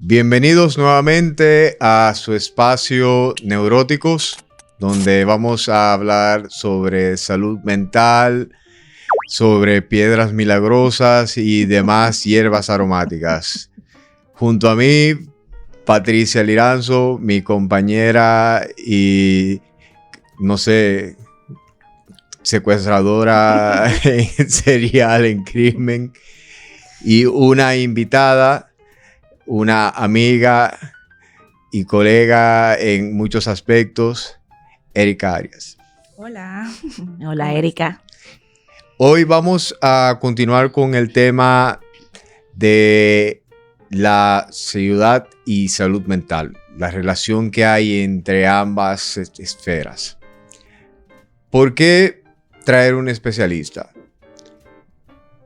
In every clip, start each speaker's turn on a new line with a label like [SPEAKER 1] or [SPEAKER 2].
[SPEAKER 1] Bienvenidos nuevamente a su espacio Neuróticos, donde vamos a hablar sobre salud mental, sobre piedras milagrosas y demás hierbas aromáticas. Junto a mí, Patricia Liranzo, mi compañera y, no sé, secuestradora en serial, en crimen, y una invitada, una amiga y colega en muchos aspectos, Erika Arias.
[SPEAKER 2] Hola.
[SPEAKER 3] Hola, Erika.
[SPEAKER 1] Hoy vamos a continuar con el tema de la ciudad y salud mental, la relación que hay entre ambas esferas. ¿Por qué traer un especialista?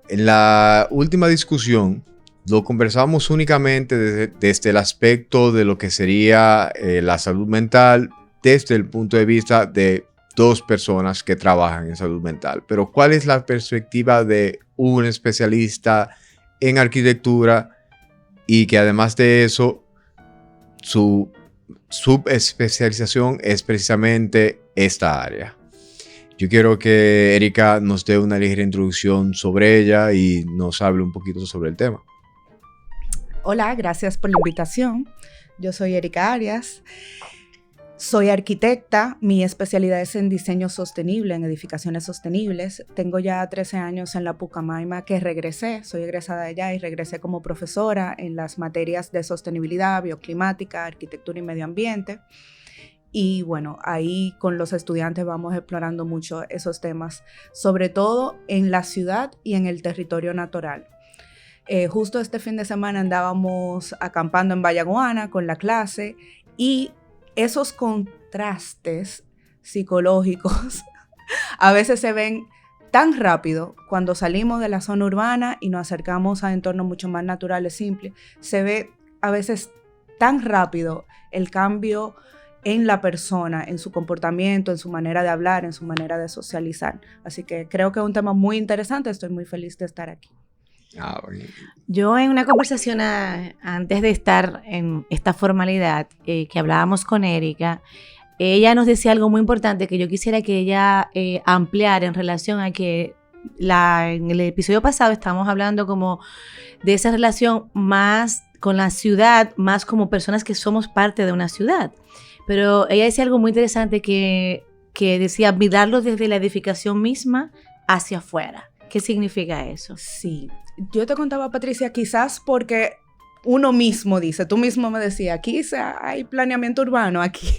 [SPEAKER 1] En la última discusión lo conversamos únicamente desde el aspecto de lo que sería la salud mental desde el punto de vista de dos personas que trabajan en salud mental. Pero ¿cuál es la perspectiva de un especialista en arquitectura y que además de eso su subespecialización es precisamente esta área? Yo quiero que Erika nos dé una ligera introducción sobre ella y nos hable un poquito sobre el tema.
[SPEAKER 2] Hola, gracias por la invitación. Yo soy Erika Arias. Soy arquitecta, mi especialidad es en diseño sostenible, en edificaciones sostenibles. Tengo ya 13 años en la Pucamaima que regresé, soy egresada de allá y regresé como profesora en las materias de sostenibilidad, bioclimática, arquitectura y medio ambiente. Y bueno, ahí con los estudiantes vamos explorando mucho esos temas, sobre todo en la ciudad y en el territorio natural. Justo este fin de semana andábamos acampando en Vallaguana con la clase y esos contrastes psicológicos a veces se ven tan rápido cuando salimos de la zona urbana y nos acercamos a entornos mucho más naturales, simples. Se ve a veces tan rápido el cambio en la persona, en su comportamiento, en su manera de hablar, en su manera de socializar. Así que creo que es un tema muy interesante. Estoy muy feliz de estar aquí.
[SPEAKER 3] Yo en una conversación antes de estar en esta formalidad que hablábamos con Erika, ella nos decía algo muy importante que yo quisiera que ella ampliara en relación a que en el episodio pasado estábamos hablando como de esa relación más con la ciudad, más como personas que somos parte de una ciudad. Pero ella decía algo muy interesante que decía mirarlo desde la edificación misma hacia afuera. ¿Qué significa eso?
[SPEAKER 2] Sí, yo te contaba, Patricia, quizás porque uno mismo dice, tú mismo me decías, aquí hay planeamiento urbano, aquí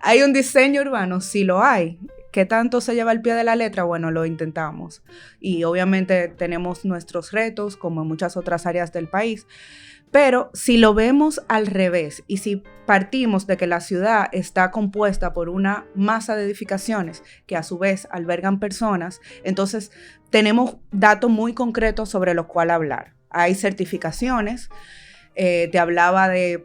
[SPEAKER 2] hay un diseño urbano, sí lo hay. ¿Qué tanto se lleva al pie de la letra? Bueno, lo intentamos. Y obviamente tenemos nuestros retos, como en muchas otras áreas del país. Pero si lo vemos al revés y si partimos de que la ciudad está compuesta por una masa de edificaciones que a su vez albergan personas, entonces tenemos datos muy concretos sobre los cuales hablar. Hay certificaciones, te hablaba de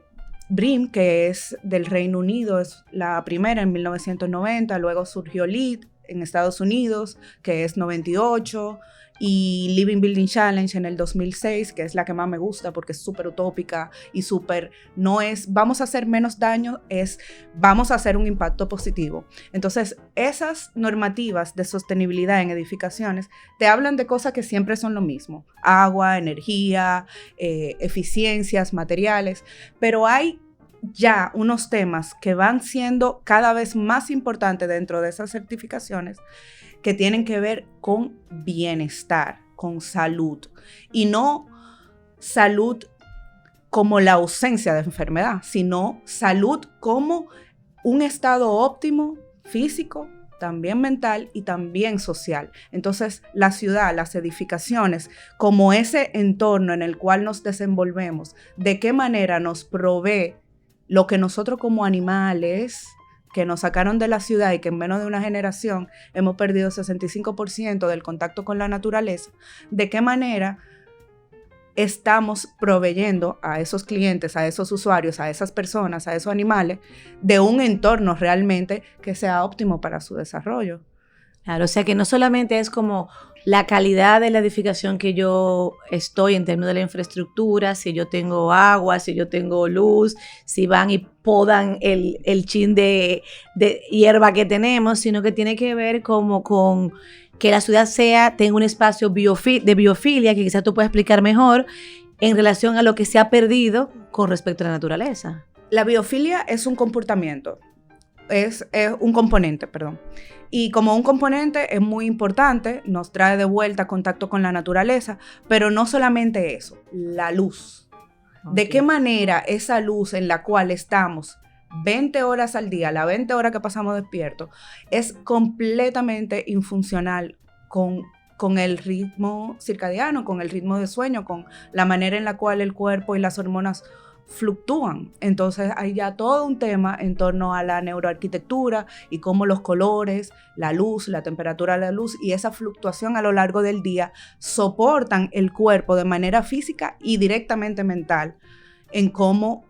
[SPEAKER 2] BREEAM, que es del Reino Unido, es la primera en 1990, luego surgió LEED en Estados Unidos, que es 98, y Living Building Challenge en el 2006, que es la que más me gusta porque es súper utópica y súper, no es vamos a hacer menos daño, es vamos a hacer un impacto positivo. Entonces, esas normativas de sostenibilidad en edificaciones te hablan de cosas que siempre son lo mismo: agua, energía, eficiencias, materiales, pero hay ya unos temas que van siendo cada vez más importantes dentro de esas certificaciones que tienen que ver con bienestar, con salud, y no salud como la ausencia de enfermedad, sino salud como un estado óptimo físico, también mental y también social. Entonces, la ciudad, las edificaciones, como ese entorno en el cual nos desenvolvemos, de qué manera nos provee lo que nosotros como animales que nos sacaron de la ciudad y que en menos de una generación hemos perdido 65% del contacto con la naturaleza, de qué manera estamos proveyendo a esos clientes, a esos usuarios, a esas personas, a esos animales, de un entorno realmente que sea óptimo para su desarrollo.
[SPEAKER 3] Claro, o sea que no solamente es como la calidad de la edificación que yo estoy en términos de la infraestructura, si yo tengo agua, si yo tengo luz, si van y podan el chin de hierba que tenemos, sino que tiene que ver como con que la ciudad tenga un espacio de biofilia, que quizás tú puedas explicar mejor, en relación a lo que se ha perdido con respecto a la naturaleza.
[SPEAKER 2] La biofilia es un comportamiento, es un componente, perdón. Y como un componente es muy importante, nos trae de vuelta contacto con la naturaleza, pero no solamente eso, la luz. Okay. ¿De qué manera esa luz en la cual estamos 20 horas al día, las 20 horas que pasamos despiertos, es completamente infuncional con el ritmo circadiano, con el ritmo de sueño, con la manera en la cual el cuerpo y las hormonas fluctúan? Entonces hay ya todo un tema en torno a la neuroarquitectura y cómo los colores, la luz, la temperatura de la luz y esa fluctuación a lo largo del día soportan el cuerpo de manera física y directamente mental en cómo,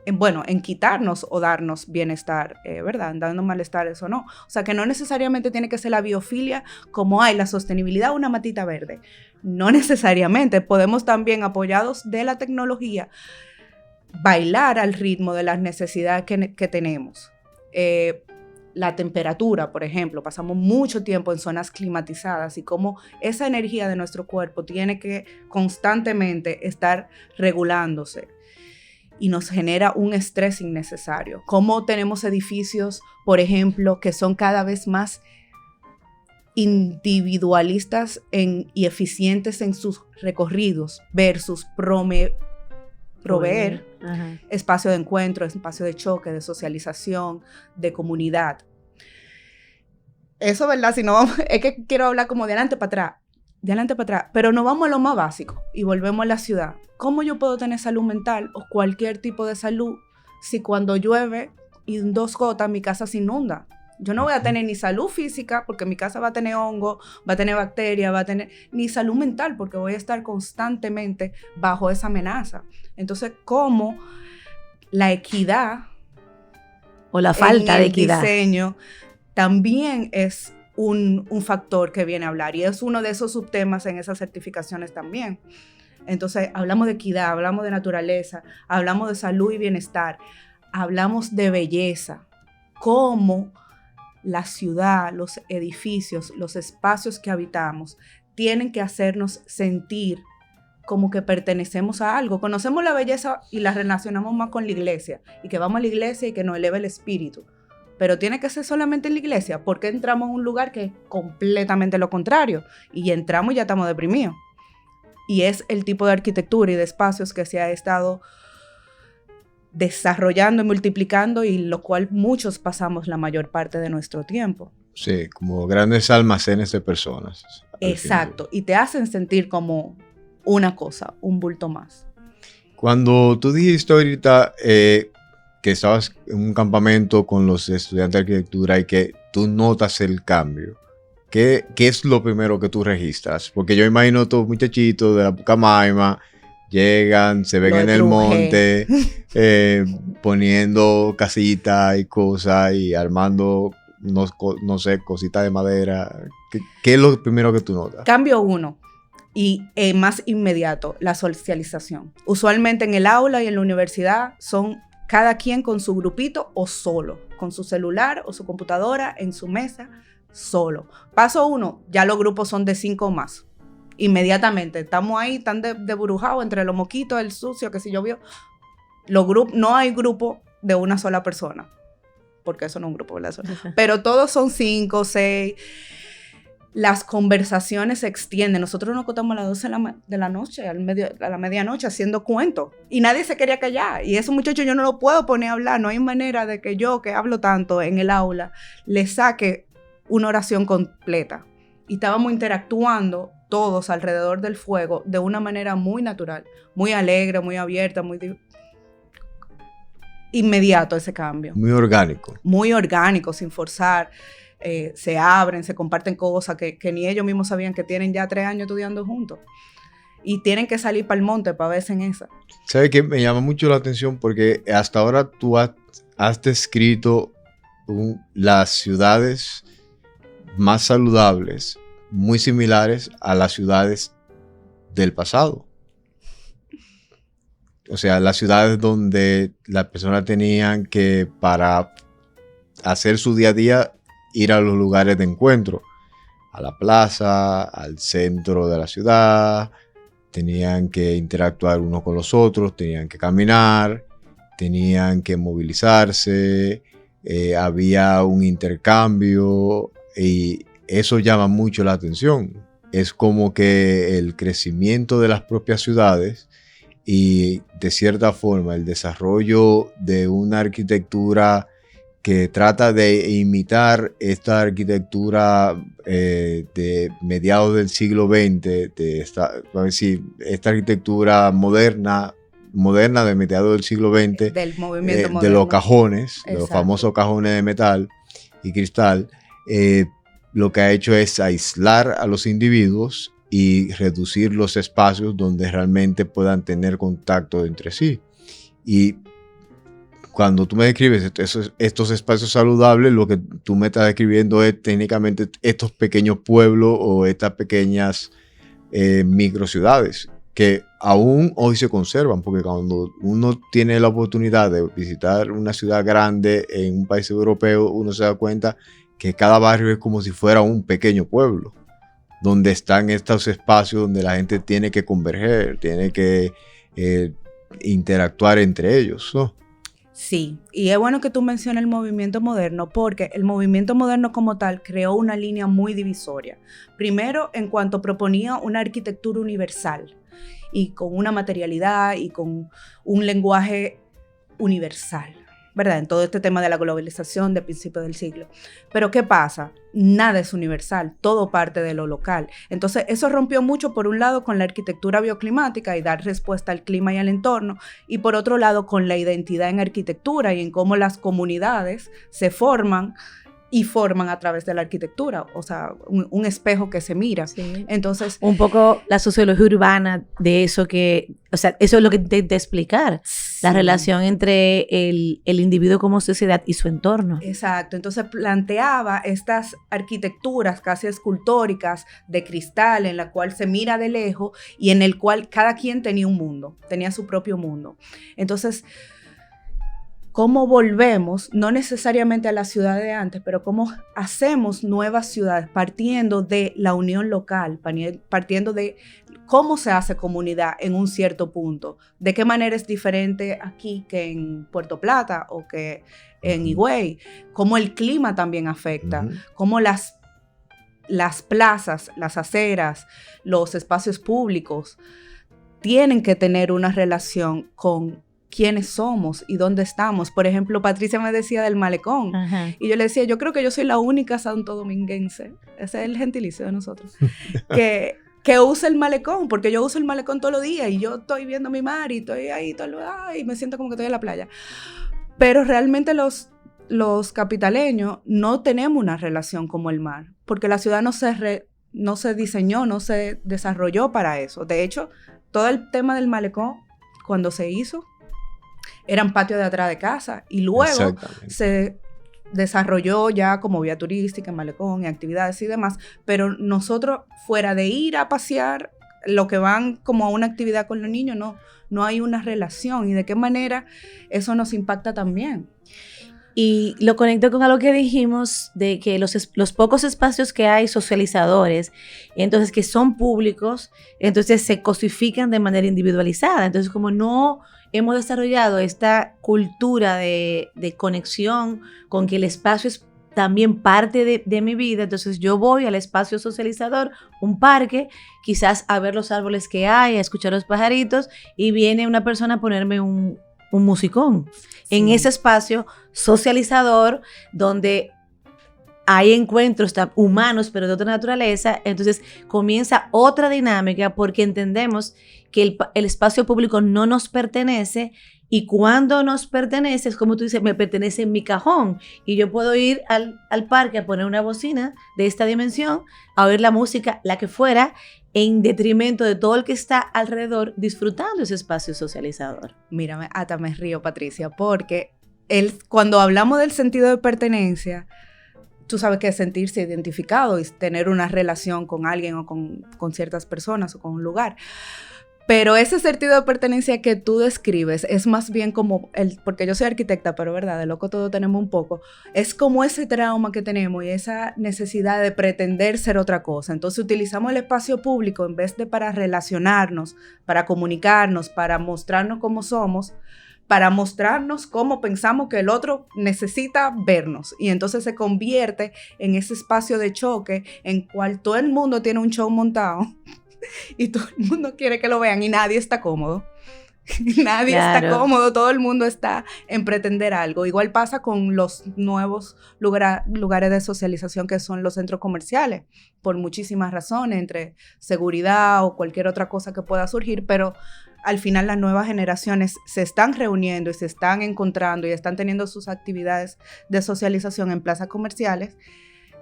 [SPEAKER 2] en quitarnos o darnos bienestar, ¿verdad? Dando malestares o no. O sea, que no necesariamente tiene que ser la biofilia como hay la sostenibilidad, una matita verde. No necesariamente. Podemos también, apoyados de la tecnología, bailar al ritmo de las necesidades que tenemos. La temperatura, por ejemplo, pasamos mucho tiempo en zonas climatizadas y cómo esa energía de nuestro cuerpo tiene que constantemente estar regulándose. Y nos genera un estrés innecesario. Cómo tenemos edificios, por ejemplo, que son cada vez más individualistas y eficientes en sus recorridos versus proveer espacio de encuentro, espacio de choque, de socialización, de comunidad. Eso, ¿verdad? Si no, es que quiero hablar como de adelante para atrás, pero nos vamos a lo más básico y volvemos a la ciudad. ¿Cómo yo puedo tener salud mental o cualquier tipo de salud si cuando llueve y en 2 gotas mi casa se inunda? Yo no voy a tener ni salud física porque mi casa va a tener hongo, va a tener bacterias, ni salud mental porque voy a estar constantemente bajo esa amenaza. Entonces, ¿cómo la equidad
[SPEAKER 3] o la falta de equidad
[SPEAKER 2] en el diseño también es un factor que viene a hablar, y es uno de esos subtemas en esas certificaciones también? Entonces, hablamos de equidad, hablamos de naturaleza, hablamos de salud y bienestar, hablamos de belleza, cómo la ciudad, los edificios, los espacios que habitamos tienen que hacernos sentir como que pertenecemos a algo. Conocemos la belleza y la relacionamos más con la iglesia, y que vamos a la iglesia y que nos eleva el espíritu. Pero tiene que ser solamente en la iglesia, porque entramos a un lugar que es completamente lo contrario, y entramos y ya estamos deprimidos. Y es el tipo de arquitectura y de espacios que se ha estado desarrollando y multiplicando, y lo cual muchos pasamos la mayor parte de nuestro tiempo.
[SPEAKER 1] Sí, como grandes almacenes de personas.
[SPEAKER 2] Exacto, y te hacen sentir como una cosa, un bulto más.
[SPEAKER 1] Cuando tú dijiste ahorita que estabas en un campamento con los estudiantes de arquitectura y que tú notas el cambio, ¿qué es lo primero que tú registras? Porque yo imagino todos muchachitos de la Pucamaima llegan, se ven en el monte, poniendo casitas y cosas y armando, no sé, cositas de madera. ¿Qué es lo primero que tú notas?
[SPEAKER 2] Cambio 1. Y más inmediato, la socialización. Usualmente en el aula y en la universidad son cada quien con su grupito o solo, con su celular o su computadora en su mesa, solo. Paso 1, ya los grupos son de 5 o más. Inmediatamente, estamos ahí tan desburujados entre los moquitos, el sucio, que si llovió. No hay grupo de una sola persona, porque eso no es un grupo, ¿verdad? Pero todos son 5, 6. Las conversaciones se extienden. Nosotros nos acostamos a las 12 de la noche, a la medianoche, haciendo cuentos. Y nadie se quería callar. Y esos muchachos yo no lo puedo poner a hablar. No hay manera de que yo, que hablo tanto en el aula, le saque una oración completa. Y estábamos interactuando todos alrededor del fuego de una manera muy natural, muy alegre, muy abierta, muy inmediato ese cambio.
[SPEAKER 1] Muy orgánico.
[SPEAKER 2] Muy orgánico, sin forzar. Se abren, se comparten cosas que ni ellos mismos sabían, que tienen ya 3 años estudiando juntos. Y tienen que salir para el monte para verse en esa.
[SPEAKER 1] ¿Sabes qué? Me llama mucho la atención porque hasta ahora tú has descrito las ciudades más saludables muy similares a las ciudades del pasado. O sea, las ciudades donde las personas tenían que, para hacer su día a día, ir a los lugares de encuentro, a la plaza, al centro de la ciudad, tenían que interactuar unos con los otros, tenían que caminar, tenían que movilizarse, había un intercambio y eso llama mucho la atención. Es como que el crecimiento de las propias ciudades y de cierta forma el desarrollo de una arquitectura que trata de imitar esta arquitectura de mediados del siglo XX, esta arquitectura moderna de mediados del siglo XX,
[SPEAKER 2] del movimiento moderno.
[SPEAKER 1] De los cajones,
[SPEAKER 2] Exacto.
[SPEAKER 1] de los famosos cajones de metal y cristal, lo que ha hecho es aislar a los individuos y reducir los espacios donde realmente puedan tener contacto entre sí. Y cuando tú me describes estos espacios saludables, lo que tú me estás describiendo es técnicamente estos pequeños pueblos o estas pequeñas microciudades que aún hoy se conservan, porque cuando uno tiene la oportunidad de visitar una ciudad grande en un país europeo, uno se da cuenta que cada barrio es como si fuera un pequeño pueblo, donde están estos espacios donde la gente tiene que converger, tiene que interactuar entre ellos, ¿no?
[SPEAKER 2] Sí, y es bueno que tú menciones el movimiento moderno, porque el movimiento moderno como tal creó una línea muy divisoria. Primero, en cuanto proponía una arquitectura universal y con una materialidad y con un lenguaje universal, ¿verdad? En todo este tema de la globalización de principios del siglo. Pero ¿qué pasa? Nada es universal, todo parte de lo local. Entonces, eso rompió mucho, por un lado, con la arquitectura bioclimática y dar respuesta al clima y al entorno, y por otro lado, con la identidad en arquitectura y en cómo las comunidades se forman y forman a través de la arquitectura, o sea, un espejo que se mira.
[SPEAKER 3] Sí.
[SPEAKER 2] Entonces,
[SPEAKER 3] Un poco la sociología urbana de eso que, o sea, eso es lo que intenté explicar, la relación entre el individuo como sociedad y su entorno.
[SPEAKER 2] Exacto, entonces planteaba estas arquitecturas casi escultóricas de cristal en la cual se mira de lejos y en el cual cada quien tenía un mundo, tenía su propio mundo. Entonces, ¿cómo volvemos, no necesariamente a la ciudad de antes, pero cómo hacemos nuevas ciudades partiendo de la unión local, partiendo de cómo se hace comunidad en un cierto punto? ¿De qué manera es diferente aquí que en Puerto Plata o que en Higüey? ¿Cómo el clima también afecta? ¿Cómo las plazas, las aceras, los espacios públicos tienen que tener una relación con quiénes somos y dónde estamos? Por ejemplo, Patricia me decía del malecón.
[SPEAKER 3] Ajá.
[SPEAKER 2] Y yo le decía, yo creo que yo soy la única santodominguense, ese es el gentilicio de nosotros, que usa el malecón, porque yo uso el malecón todos los días y yo estoy viendo mi mar y estoy ahí y me siento como que estoy en la playa. Pero realmente los capitaleños no tenemos una relación como el mar, porque la ciudad no se diseñó, no se desarrolló para eso. De hecho, todo el tema del malecón, cuando se hizo, eran patios de atrás de casa y luego se desarrolló ya como vía turística, en malecón, en actividades y demás, pero nosotros, fuera de ir a pasear, lo que van como a una actividad con los niños, no hay una relación. ¿Y de qué manera eso nos impacta también?
[SPEAKER 3] Y lo conecto con algo que dijimos de que los pocos espacios que hay socializadores, entonces que son públicos, entonces se cosifican de manera individualizada. Entonces, como no hemos desarrollado esta cultura de conexión con que el espacio es también parte de mi vida, entonces yo voy al espacio socializador, un parque, quizás a ver los árboles que hay, a escuchar los pajaritos, y viene una persona a ponerme un musicón. Sí. En ese espacio socializador donde hay encuentros humanos pero de otra naturaleza, entonces comienza otra dinámica porque entendemos que el espacio público no nos pertenece, y cuando nos pertenece es como tú dices, me pertenece en mi cajón y yo puedo ir al parque a poner una bocina de esta dimensión, a oír la música, la que fuera, en detrimento de todo el que está alrededor disfrutando ese espacio socializador.
[SPEAKER 2] Mírame, hasta me río, Patricia, porque cuando hablamos del sentido de pertenencia, tú sabes que es sentirse identificado y tener una relación con alguien o con ciertas personas o con un lugar. Pero ese sentido de pertenencia que tú describes es más bien como, porque yo soy arquitecta, pero verdad, de loco todo tenemos un poco, es como ese trauma que tenemos y esa necesidad de pretender ser otra cosa. Entonces utilizamos el espacio público en vez de para relacionarnos, para comunicarnos, para mostrarnos cómo somos, para mostrarnos cómo pensamos que el otro necesita vernos. Y entonces se convierte en ese espacio de choque en cual todo el mundo tiene un show montado y todo el mundo quiere que lo vean y nadie está cómodo. Nadie está cómodo, todo el mundo está en pretender algo. Igual pasa con los nuevos lugares de socialización que son los centros comerciales, por muchísimas razones, entre seguridad o cualquier otra cosa que pueda surgir, pero al final las nuevas generaciones se están reuniendo y se están encontrando y están teniendo sus actividades de socialización en plazas comerciales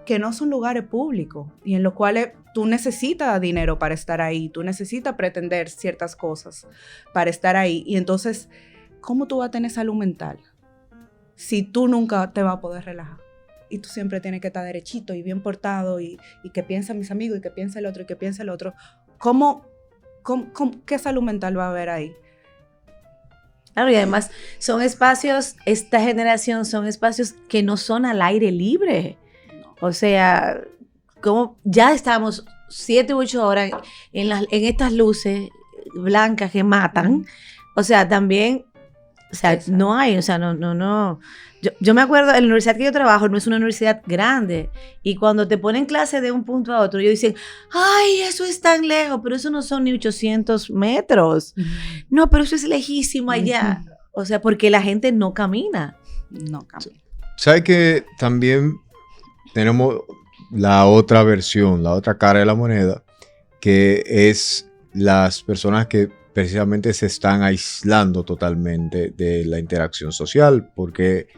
[SPEAKER 2] que no son lugares públicos y en los cuales tú necesitas dinero para estar ahí, tú necesitas pretender ciertas cosas para estar ahí. Y entonces, ¿cómo tú vas a tener salud mental si tú nunca te vas a poder relajar? Y tú siempre tienes que estar derechito y bien portado y que piensen mis amigos y que piense el otro y que piense el otro. ¿Qué salud mental va a haber ahí?
[SPEAKER 3] Claro, y además son espacios, esta generación son espacios que no son al aire libre. O sea, como ya estamos 7 u 8 horas en estas luces blancas que matan. O sea, también, o sea, exacto. No hay, o sea, no. Yo me acuerdo, en la universidad que yo trabajo no es una universidad grande. Y cuando te ponen clase de un punto a otro, ellos dicen, ay, eso es tan lejos, pero eso no son ni 800 metros. No, pero eso es lejísimo allá. O sea, porque la gente no camina.
[SPEAKER 2] No camina.
[SPEAKER 1] ¿Sabes que también tenemos la otra versión, la otra cara de la moneda, que es las personas que precisamente se están aislando totalmente de la interacción social porque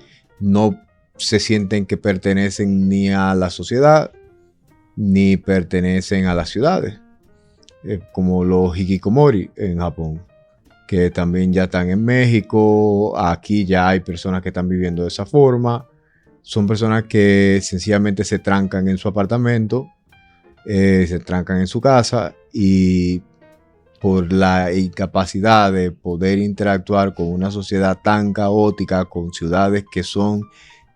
[SPEAKER 1] no se sienten que pertenecen ni a la sociedad ni pertenecen a las ciudades, como los hikikomori en Japón, que también ya están en México. Aquí ya hay personas que están viviendo de esa forma. Son personas que sencillamente se trancan en su apartamento, se trancan en su casa y por la incapacidad de poder interactuar con una sociedad tan caótica, con ciudades que son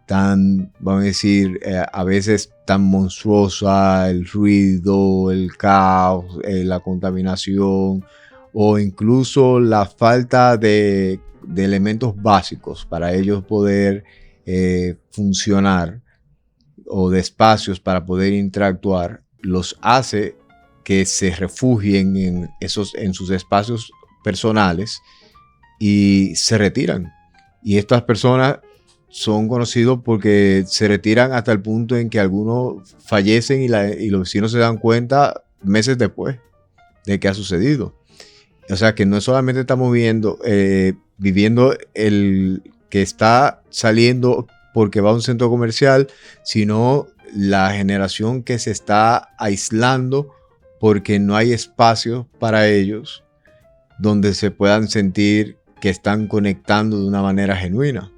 [SPEAKER 1] tan, vamos a decir, a veces tan monstruosa, el ruido, el caos, la contaminación o incluso la falta de elementos básicos para ellos poder funcionar o de espacios para poder interactuar, los hace que se refugien en sus espacios personales y se retiran. Y estas personas son conocidos porque se retiran hasta el punto en que algunos fallecen y los vecinos se dan cuenta meses después de que ha sucedido. O sea que no solamente estamos viviendo el que está saliendo porque va a un centro comercial, sino la generación que se está aislando porque no hay espacio para ellos donde se puedan sentir que están conectando de una manera genuina.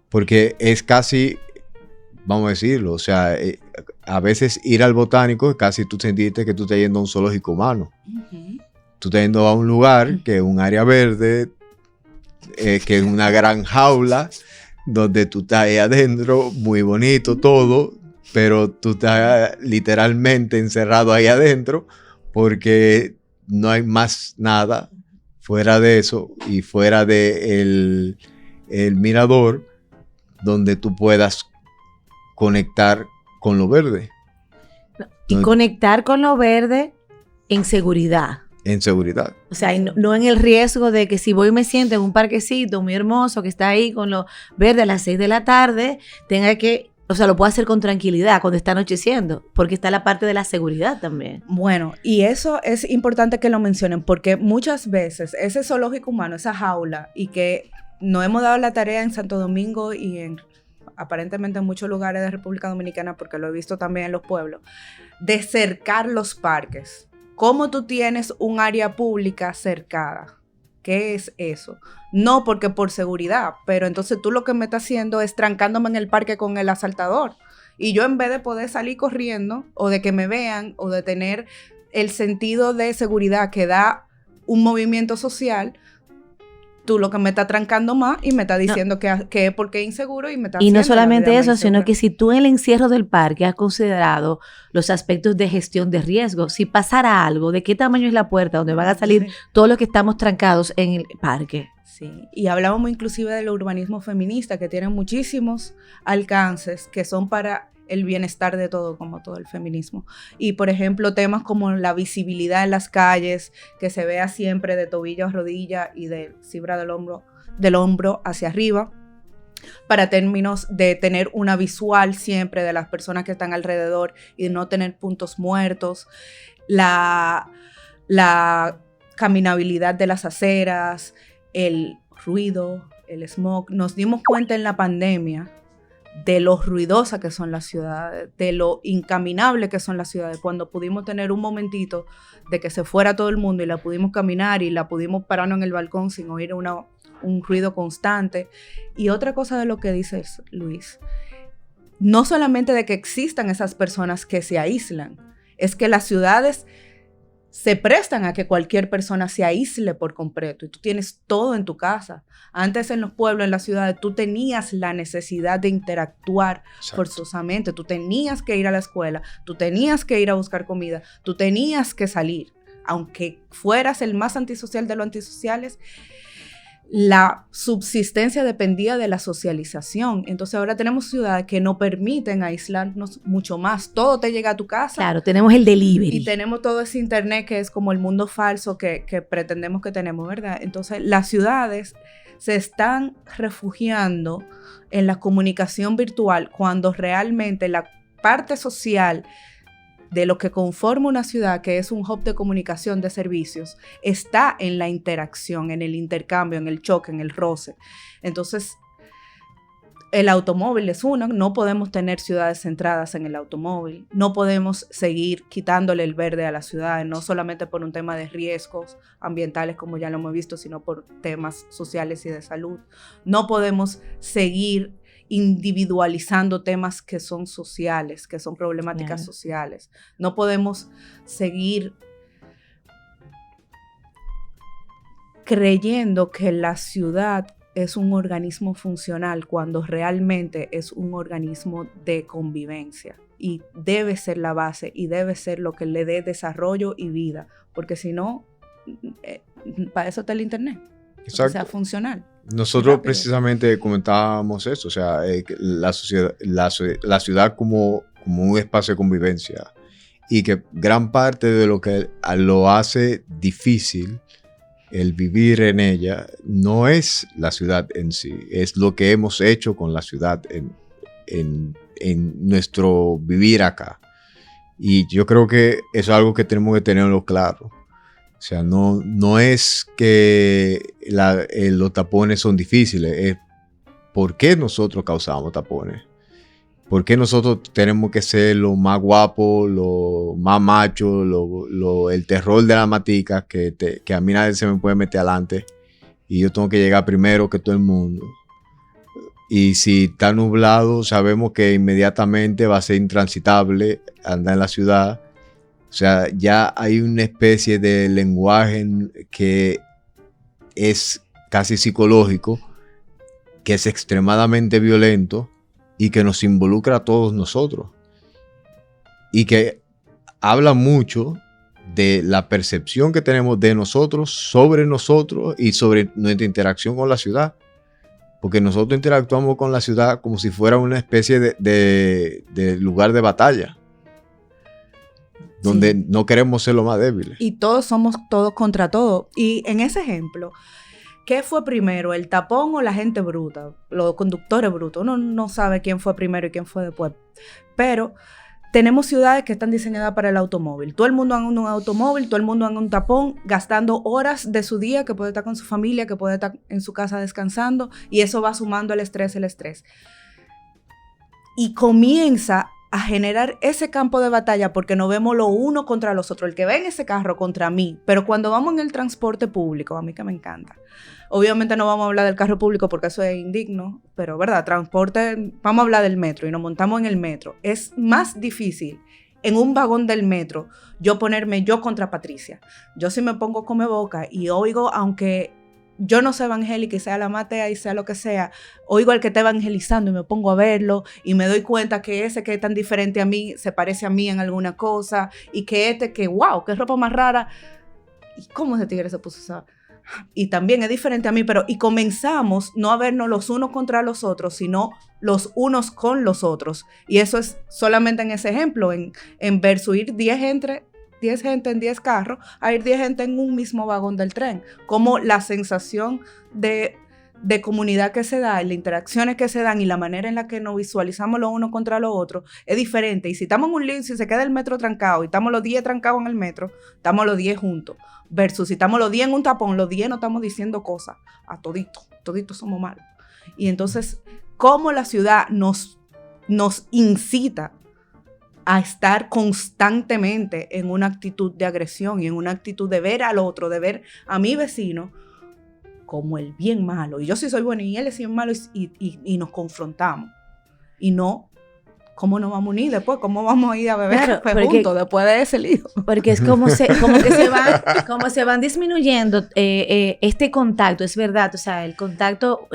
[SPEAKER 1] Porque es casi, vamos a decirlo, o sea, a veces ir al botánico es casi tú sentirte que tú estás yendo a un zoológico humano. Uh-huh. Tú estás yendo a un lugar que es un área verde, que es una gran jaula, donde tú estás ahí adentro, muy bonito todo, pero tú estás literalmente encerrado ahí adentro porque no hay más nada fuera de eso y fuera de el mirador donde tú puedas conectar con lo verde.
[SPEAKER 3] Y conectar con lo verde en seguridad.
[SPEAKER 1] En seguridad.
[SPEAKER 3] O sea, no en el riesgo de que si voy y me siento en un parquecito muy hermoso que está ahí con lo verde a las 6 de la tarde, tenga que, o sea, lo puedo hacer con tranquilidad cuando está anocheciendo, porque está la parte de la seguridad también.
[SPEAKER 2] Bueno, y eso es importante que lo mencionen, porque muchas veces ese zoológico humano, esa jaula, y que no hemos dado la tarea en Santo Domingo y aparentemente en muchos lugares de República Dominicana, porque lo he visto también en los pueblos, de cercar los parques. ¿Cómo tú tienes un área pública cercada? ¿Qué es eso? No porque por seguridad, pero entonces tú lo que me estás haciendo es trancándome en el parque con el asaltador Y yo en vez de poder salir corriendo o de que me vean o de tener el sentido de seguridad que da un movimiento social, tú lo que me está trancando más y me está diciendo que es porque es inseguro y me está
[SPEAKER 3] Y no
[SPEAKER 2] haciendo la
[SPEAKER 3] solamente
[SPEAKER 2] vida
[SPEAKER 3] eso,
[SPEAKER 2] más
[SPEAKER 3] sino
[SPEAKER 2] insegura.
[SPEAKER 3] que si tú en el encierro del parque has considerado los aspectos de gestión de riesgo, si pasara algo, ¿de qué tamaño es la puerta donde van a salir
[SPEAKER 2] Sí.
[SPEAKER 3] todos los que estamos trancados en el parque?
[SPEAKER 2] Sí, y hablábamos inclusive del urbanismo feminista, que tiene muchísimos alcances que son para el bienestar de todo, como todo el feminismo. Y, por ejemplo, temas como la visibilidad en las calles, que se vea siempre de tobillo a rodilla y de cibra del hombro hacia arriba, para términos de tener una visual siempre de las personas que están alrededor y de no tener puntos muertos, la caminabilidad de las aceras, el ruido, el smog. Nos dimos cuenta en la pandemia de lo ruidosas que son las ciudades, de lo incaminable que son las ciudades, cuando pudimos tener un momentito de que se fuera todo el mundo y la pudimos caminar y la pudimos pararnos en el balcón sin oír un ruido constante. Y otra cosa de lo que dices, Luis, no solamente de que existan esas personas que se aíslan, es que las ciudades se prestan a que cualquier persona se aísle por completo y tú tienes todo en tu casa. Antes en los pueblos, en las ciudades, tú tenías la necesidad de interactuar forzosamente. Tú tenías que ir a la escuela, tú tenías que ir a buscar comida, tú tenías que salir. Aunque fueras el más antisocial de los antisociales, la subsistencia dependía de la socialización. Entonces ahora tenemos ciudades que no permiten aislarnos mucho más. Todo te llega a tu casa.
[SPEAKER 3] Claro, tenemos el delivery.
[SPEAKER 2] Y tenemos todo ese internet que es como el mundo falso que pretendemos que tenemos, ¿verdad? Entonces las ciudades se están refugiando en la comunicación virtual cuando realmente la parte social de lo que conforma una ciudad, que es un hub de comunicación de servicios, está en la interacción, en el intercambio, en el choque, en el roce. Entonces, el automóvil es uno, no podemos tener ciudades centradas en el automóvil, no podemos seguir quitándole el verde a las ciudades, no solamente por un tema de riesgos ambientales, como ya lo hemos visto, sino por temas sociales y de salud. No podemos seguir individualizando temas que son sociales, que son problemáticas sociales. No podemos seguir creyendo que la ciudad es un organismo funcional cuando realmente es un organismo de convivencia y debe ser la base y debe ser lo que le dé desarrollo y vida, porque si no, para eso está el internet, que sea funcional.
[SPEAKER 1] Nosotros precisamente comentábamos eso, o sea, la ciudad como un espacio de convivencia y que gran parte de lo que lo hace difícil el vivir en ella no es la ciudad en sí, es lo que hemos hecho con la ciudad en nuestro vivir acá. Y yo creo que eso es algo que tenemos que tenerlo claro. O sea, no es que los tapones son difíciles, es por qué nosotros causamos tapones. ¿Por qué nosotros tenemos que ser lo más guapo, lo más macho, el terror de la matica, que a mí nadie se me puede meter adelante y yo tengo que llegar primero que todo el mundo? Y si está nublado, sabemos que inmediatamente va a ser intransitable andar en la ciudad. O sea, ya hay una especie de lenguaje que es casi psicológico, que es extremadamente violento y que nos involucra a todos nosotros. Y que habla mucho de la percepción que tenemos de nosotros y sobre nuestra interacción con la ciudad. Porque nosotros interactuamos con la ciudad como si fuera una especie de lugar de batalla, donde no queremos ser los más débiles.
[SPEAKER 2] Y todos somos todos contra todos. Y en ese ejemplo, ¿qué fue primero, el tapón o la gente bruta? Los conductores brutos. Uno no sabe quién fue primero y quién fue después. Pero tenemos ciudades que están diseñadas para el automóvil. Todo el mundo anda en un automóvil, todo el mundo anda en un tapón, gastando horas de su día, que puede estar con su familia, que puede estar en su casa descansando, y eso va sumando el estrés. Y comienza a generar ese campo de batalla porque nos vemos lo uno contra los otros, el que ve en ese carro contra mí, pero cuando vamos en el transporte público, a mí que me encanta, obviamente no vamos a hablar del carro público porque eso es indigno, pero verdad, transporte, vamos a hablar del metro y nos montamos en el metro, es más difícil en un vagón del metro yo ponerme yo contra Patricia, yo si me pongo come boca y oigo, aunque yo no soy evangélica y sea la matea y sea lo que sea, oigo al que está evangelizando y me pongo a verlo y me doy cuenta que ese que es tan diferente a mí se parece a mí en alguna cosa y que que wow, qué ropa más rara. ¿Y cómo ese tigre se puso esa? Y también es diferente a mí, pero y comenzamos no a vernos los unos contra los otros, sino los unos con los otros. Y eso es solamente en ese ejemplo, en versus ir 10 gente en 10 carros, a ir 10 gente en un mismo vagón del tren. Como la sensación de comunidad que se da, las interacciones que se dan y la manera en la que nos visualizamos los unos contra los otros es diferente. Y si estamos en un lío, si se queda el metro trancado y estamos los 10 trancados en el metro, estamos los 10 juntos. Versus si estamos los 10 en un tapón, los 10 no estamos diciendo cosas. A toditos somos malos. Y entonces, ¿cómo la ciudad nos incita a estar constantemente en una actitud de agresión y en una actitud de ver al otro, de ver a mi vecino como el bien malo? Y yo sí soy bueno y él es bien malo y nos confrontamos. Y no, ¿cómo nos vamos a unir después? ¿Cómo vamos a ir a beber juntos después de ese lío?
[SPEAKER 3] Porque es como se van disminuyendo este contacto, es verdad, o sea, el contacto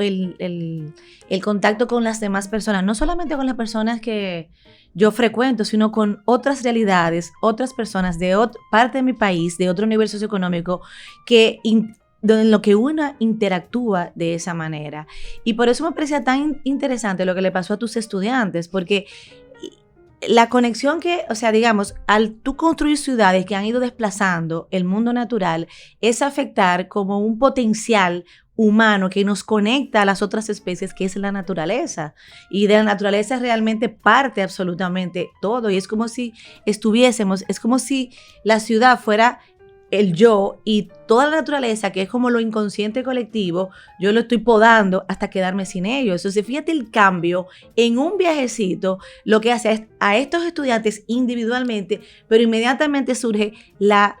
[SPEAKER 3] con las demás personas, no solamente con las personas que yo frecuento, sino con otras realidades, otras personas de otra parte de mi país, de otro nivel socioeconómico, en lo que uno interactúa de esa manera. Y por eso me parecía tan interesante lo que le pasó a tus estudiantes, porque la conexión o sea, digamos, al tú construir ciudades que han ido desplazando el mundo natural, es afectar como un potencial humano que nos conecta a las otras especies, que es la naturaleza. Y de la naturaleza realmente parte absolutamente todo. Y es como si es como si la ciudad fuera el yo y toda la naturaleza, que es como lo inconsciente colectivo, yo lo estoy podando hasta quedarme sin ellos. Entonces, fíjate el cambio en un viajecito, lo que hace a estos estudiantes individualmente, pero inmediatamente surge la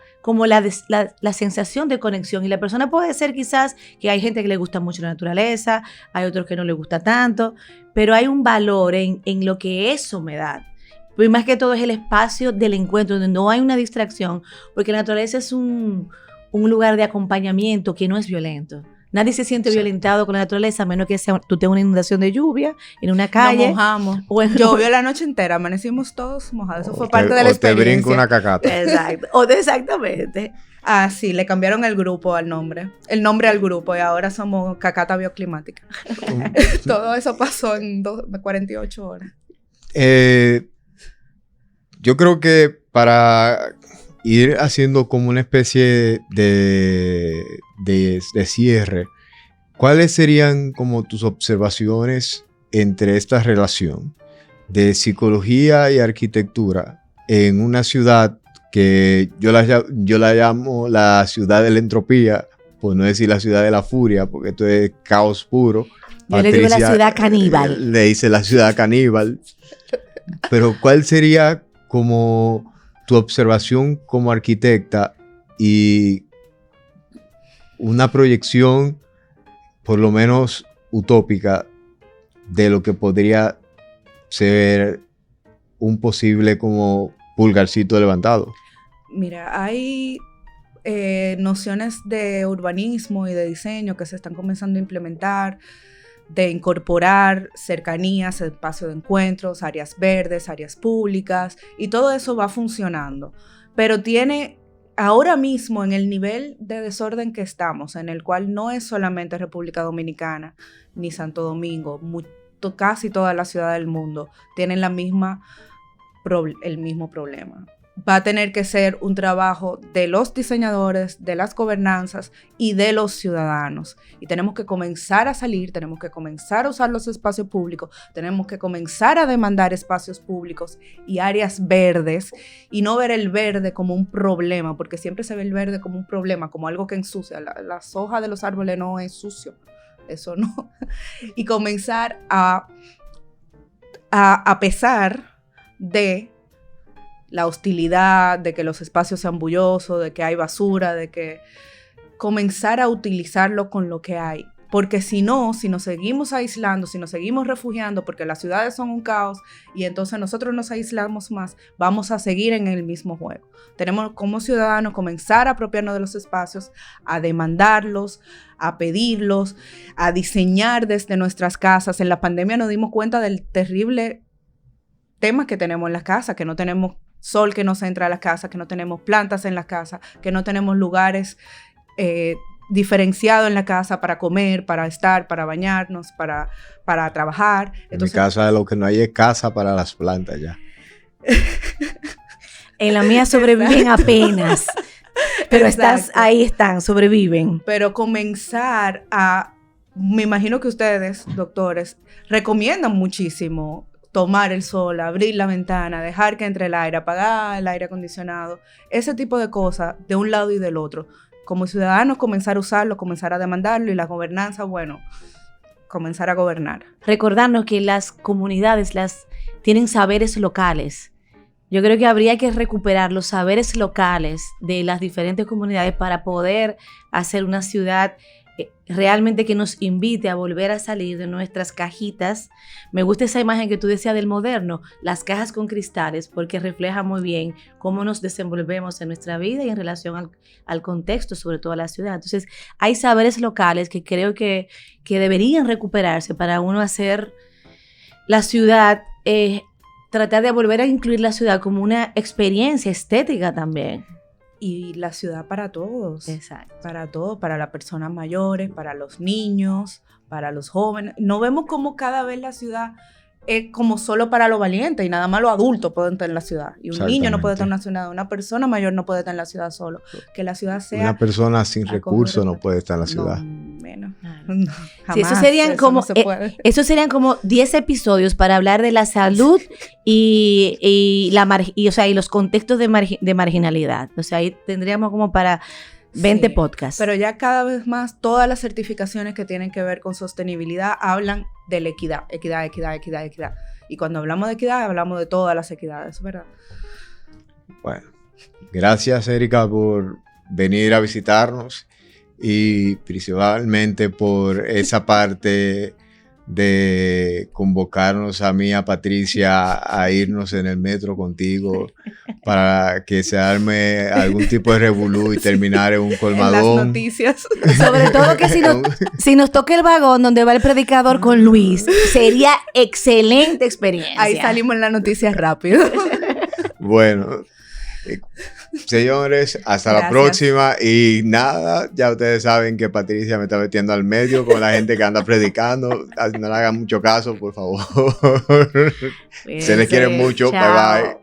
[SPEAKER 3] sensación de conexión. Y la persona puede ser quizás que hay gente que le gusta mucho la naturaleza, hay otros que no le gusta tanto, pero hay un valor en lo que eso me da. Pero más que todo es el espacio del encuentro, donde no hay una distracción, porque la naturaleza es un lugar de acompañamiento que no es violento. Nadie se siente violentado con la naturaleza, a menos que tú tengas una inundación de lluvia en una calle.
[SPEAKER 2] Nos mojamos. Llovió la noche entera, amanecimos todos mojados. Eso fue parte de la experiencia.
[SPEAKER 1] O te brinca una cacata.
[SPEAKER 3] Exacto. Exactamente.
[SPEAKER 2] Ah, sí, le cambiaron el nombre al grupo, y ahora somos Cacata Bioclimática. Todo eso pasó en 48 horas.
[SPEAKER 1] Yo creo que para ir haciendo como una especie de cierre, ¿cuáles serían como tus observaciones entre esta relación de psicología y arquitectura en una ciudad que yo la llamo la ciudad de la entropía, por no decir la ciudad de la furia, porque esto es caos puro?
[SPEAKER 3] Yo le digo la ciudad caníbal.
[SPEAKER 1] Le dice la ciudad caníbal. Pero ¿cuál sería como tu observación como arquitecta y una proyección, por lo menos utópica, de lo que podría ser un posible como pulgarcito levantado?
[SPEAKER 2] Mira, hay nociones de urbanismo y de diseño que se están comenzando a implementar, de incorporar cercanías, espacios de encuentros, áreas verdes, áreas públicas, y todo eso va funcionando. Pero tiene, ahora mismo, en el nivel de desorden que estamos, en el cual no es solamente República Dominicana ni Santo Domingo, casi toda la ciudad del mundo tienen el mismo problema. Va a tener que ser un trabajo de los diseñadores, de las gobernanzas y de los ciudadanos. Y tenemos que comenzar a salir, tenemos que comenzar a usar los espacios públicos, tenemos que comenzar a demandar espacios públicos y áreas verdes, y no ver el verde como un problema, porque siempre se ve el verde como un problema, como algo que ensucia. Las hojas de los árboles no es sucio, eso no. Y comenzar a pesar de la hostilidad, de que los espacios sean bullosos, de que hay basura, de que comenzar a utilizarlo con lo que hay. Porque si nos seguimos aislando, si nos seguimos refugiando, porque las ciudades son un caos y entonces nosotros nos aislamos más, vamos a seguir en el mismo juego. Tenemos como ciudadanos comenzar a apropiarnos de los espacios, a demandarlos, a pedirlos, a diseñar desde nuestras casas. En la pandemia nos dimos cuenta del terrible tema que tenemos en las casas, que no tenemos sol que nos entra a la casa, que no tenemos plantas en la casa, que no tenemos lugares diferenciado en la casa para comer, para estar, para bañarnos, para trabajar. Entonces,
[SPEAKER 1] en mi casa lo que no hay es casa para las plantas ya.
[SPEAKER 3] En la mía sobreviven apenas, pero están, sobreviven.
[SPEAKER 2] Pero comenzar me imagino que ustedes, doctores, recomiendan muchísimo tomar el sol, abrir la ventana, dejar que entre el aire, apagar el aire acondicionado, ese tipo de cosas de un lado y del otro. Como ciudadanos comenzar a usarlo, comenzar a demandarlo y la gobernanza, bueno, comenzar a gobernar.
[SPEAKER 3] Recordarnos que las comunidades tienen saberes locales. Yo creo que habría que recuperar los saberes locales de las diferentes comunidades para poder hacer una ciudad realmente que nos invite a volver a salir de nuestras cajitas. Me gusta esa imagen que tú decías del moderno, las cajas con cristales, porque refleja muy bien cómo nos desenvolvemos en nuestra vida y en relación al contexto, sobre todo a la ciudad. Entonces, hay saberes locales que creo que deberían recuperarse para uno hacer la ciudad, tratar de volver a incluir la ciudad como una experiencia estética también.
[SPEAKER 2] Y la ciudad para todos.
[SPEAKER 3] Exacto.
[SPEAKER 2] Para todos, para las personas mayores, para los niños, para los jóvenes. No vemos como cada vez la ciudad es como solo para los valientes y nada más los adultos pueden estar en la ciudad. Y un niño no puede estar en la ciudad, una persona mayor no puede estar en la ciudad solo. Que la ciudad sea...
[SPEAKER 1] Una persona sin recursos no puede estar en la ciudad.
[SPEAKER 2] No, menos.
[SPEAKER 3] No, jamás. Sí, esos serían como 10 episodios para hablar de la salud y los contextos de marginalidad. O sea, ahí tendríamos como para 20 podcasts.
[SPEAKER 2] Pero ya cada vez más todas las certificaciones que tienen que ver con sostenibilidad hablan de la equidad. Y cuando hablamos de equidad, hablamos de todas las equidades, ¿verdad?
[SPEAKER 1] Bueno, gracias, Erika, por venir a visitarnos y principalmente por esa parte de convocarnos a mí, a Patricia, a irnos en el metro contigo para que se arme algún tipo de revolú y terminar en un colmadón.
[SPEAKER 2] En las noticias.
[SPEAKER 3] Sobre todo que si nos toca el vagón donde va el predicador con Luis, sería excelente experiencia.
[SPEAKER 2] Ahí salimos en las noticias rápido.
[SPEAKER 1] Bueno, señores, hasta la próxima. Y nada, ya ustedes saben que Patricia me está metiendo al medio con la gente que anda predicando. No le hagan mucho caso, por favor. Se les quiere mucho. Chao. Bye bye.